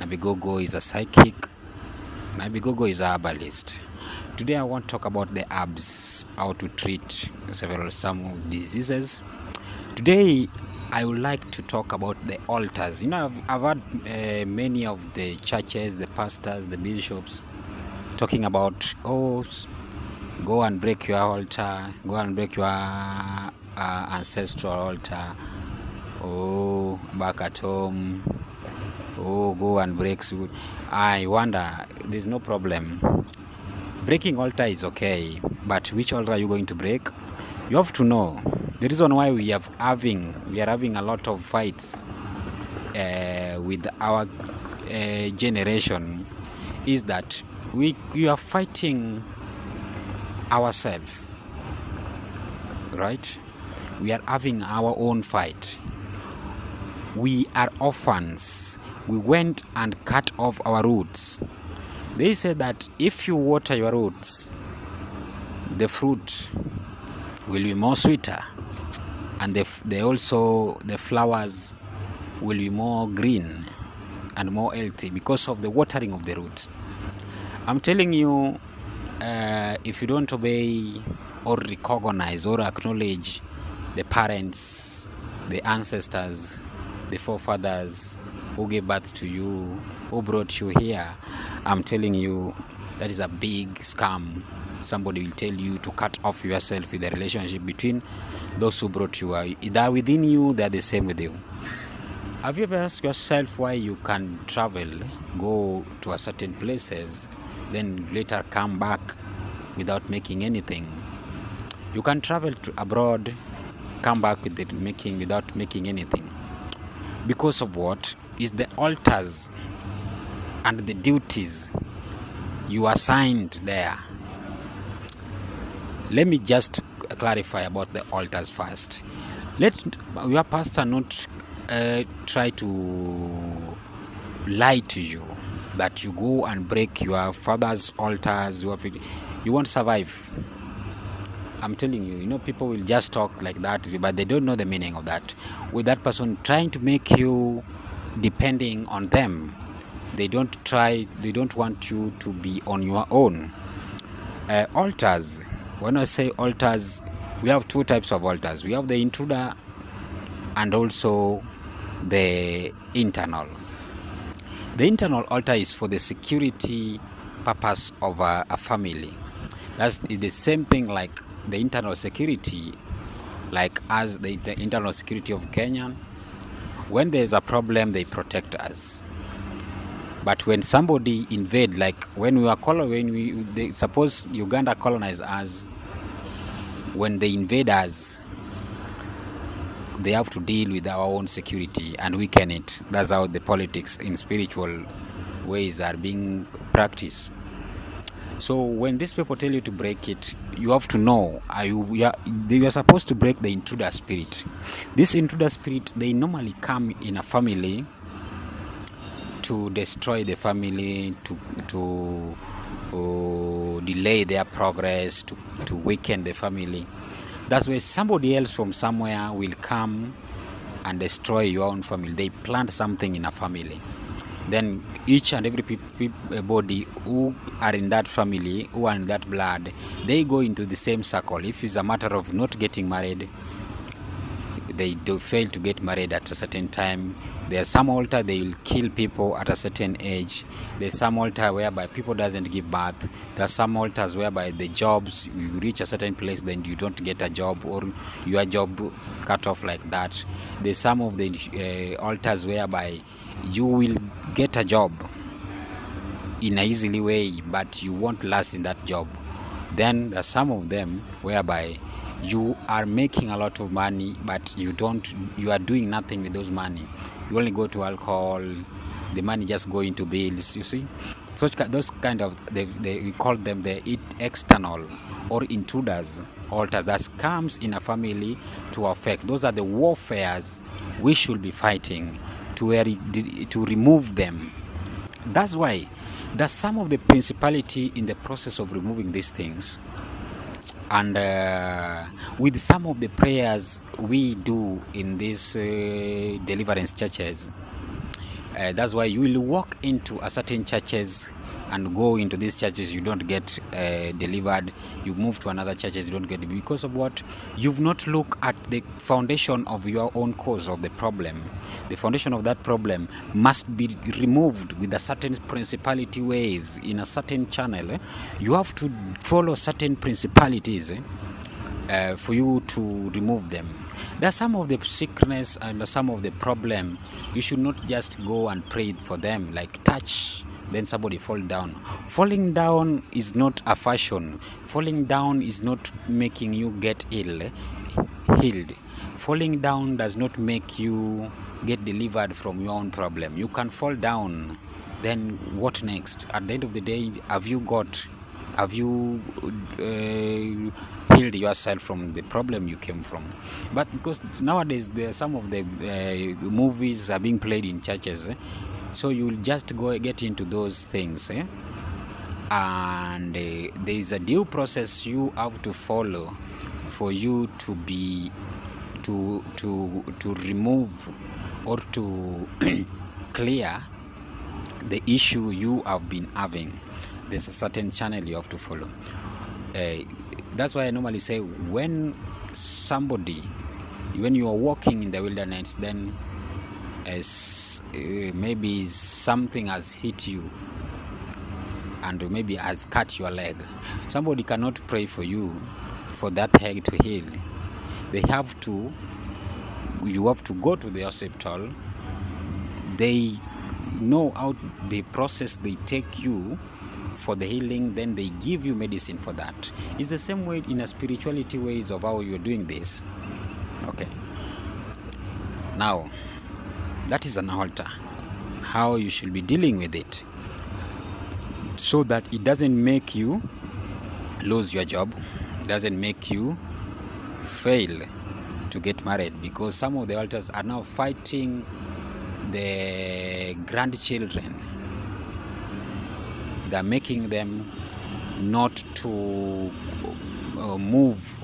Nabigogo is a psychic. Nabigogo is a herbalist. Today I want to talk about the herbs, how to treat some diseases. Today I would like to talk about the altars. I've heard many of the churches, the pastors, the bishops talking about, go and break your altar, go and break your ancestral altar, back at home, go and break. I wonder, there's no problem. Breaking altar is okay, but which altar are you going to break? You have to know. The reason why we are having a lot of fights with our generation is that we are fighting ourselves, right? We are having our own fight. We are orphans. We went and cut off our roots. They say that if you water your roots, the fruit will be more sweeter, and the flowers will be more green and more healthy because of the watering of the roots. I'm telling you, if you don't obey or recognize or acknowledge the parents, the ancestors, the forefathers who gave birth to you, who brought you here, I'm telling you, that is a big scam. Somebody will tell you to cut off yourself with the relationship between those who brought you. They're within you, they're the same with you. Have you ever asked yourself why you can travel, go to a certain places, then later come back without making anything? You can travel to abroad, come back without making anything. Because of what? Is the altars and the duties you assigned there. Let me just clarify about the altars first. Let your pastor not try to lie to you that you go and break your father's altars. You won't survive. I'm telling you, people will just talk like that, but they don't know the meaning of that. With that person trying to make you depending on them, they don't want you to be on your own. Altars. When I say altars, we have two types of altars. We have the intruder and also the internal. The internal altar is for the security purpose of a family. That's the same thing like the internal security, like as the internal security of Kenya. When there's a problem, they protect us. But when somebody invade, like suppose Uganda colonized us, when they invade us, they have to deal with our own security and weaken it. That's how the politics in spiritual ways are being practiced. So when these people tell you to break it, you have to know you are supposed to break the intruder spirit. This intruder spirit, they normally come in a family to destroy the family, to delay their progress, to weaken the family. That's why somebody else from somewhere will come and destroy your own family. They plant something in a family. Then each and every body who are in that family, who are in that blood, they go into the same circle. If it's a matter of not getting married, they do fail to get married at a certain time. There's some altar they will kill people at a certain age. There's some altar whereby people doesn't give birth. There's some altars whereby the jobs, you reach a certain place, then you don't get a job or your job cut off like that. There's some of the altars whereby you will get a job in a easily way, but you won't last in that job. Then there's some of them whereby you are making a lot of money, but you are doing nothing with those money. You only go to alcohol, the money just go into bills, you see. Those kind of, we call them the external or intruders altar that comes in a family to affect. Those are the warfares we should be fighting to remove them. That's why there's some of the principality in the process of removing these things. And with some of the prayers we do in these deliverance churches, That's why you will walk into a certain churches and go into these churches, you don't get delivered. You move to another churches, you don't get it, because of what? You've not looked at the foundation of your own cause of the problem. The foundation of that problem must be removed with a certain principality ways in a certain channel. You have to follow certain principalities for you to remove them. There are some of the sickness and some of the problem. You should not just go and pray for them, like touch, then somebody fall down. Falling down is not a fashion. Falling down is not making you get healed. Falling down does not make you get delivered from your own problem. You can fall down, then what next? At the end of the day, have you healed yourself from the problem you came from? But because nowadays there are some of the movies are being played in churches, so you'll just go get into those things, and there is a due process you have to follow for you to be to remove or to clear the issue you have been having. There's a certain channel you have to follow. That's why I normally say, when you are walking in the wilderness, then maybe something has hit you and maybe has cut your leg. Somebody cannot pray for you for that leg to heal. You have to go to the hospital. They know how the process they take you for the healing, then they give you medicine for that. It's the same way in a spirituality ways of how you're doing this. Okay. Now, that is an altar. How you should be dealing with it, so that it doesn't make you lose your job, it doesn't make you fail to get married, because some of the altars are now fighting the grandchildren. They're making them not to move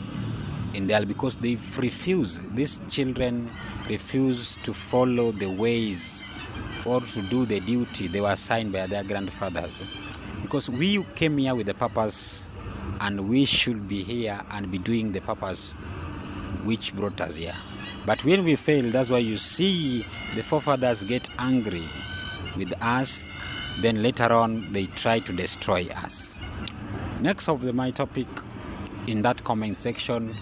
in there, because these children refuse to follow the ways or to do the duty they were assigned by their grandfathers. Because we came here with the purpose, and we should be here and be doing the purpose which brought us here. But when we fail, that's why you see the forefathers get angry with us, then later on they try to destroy us. Next of my topic in that comment section,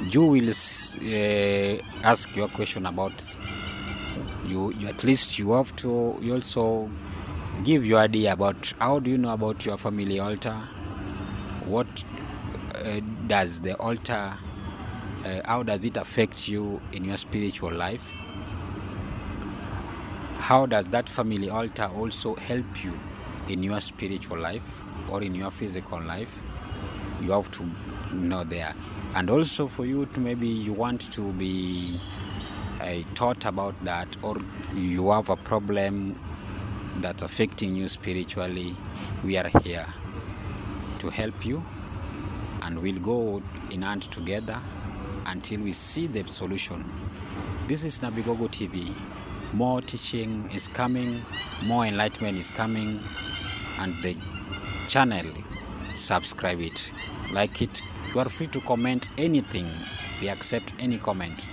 you will ask your question about you. At least you have to also give your idea about how do you know about your family altar. What does the altar, how does it affect you in your spiritual life? How does that family altar also help you in your spiritual life or in your physical life? You have to know there. And also for you to, maybe you want to be taught about that, or you have a problem that's affecting you spiritually, we are here to help you, and we'll go in hand together until we see the solution. This is Nabigogo TV. More teaching is coming, more enlightenment is coming, and the channel, subscribe it, like it. You are free to comment anything. We accept any comment.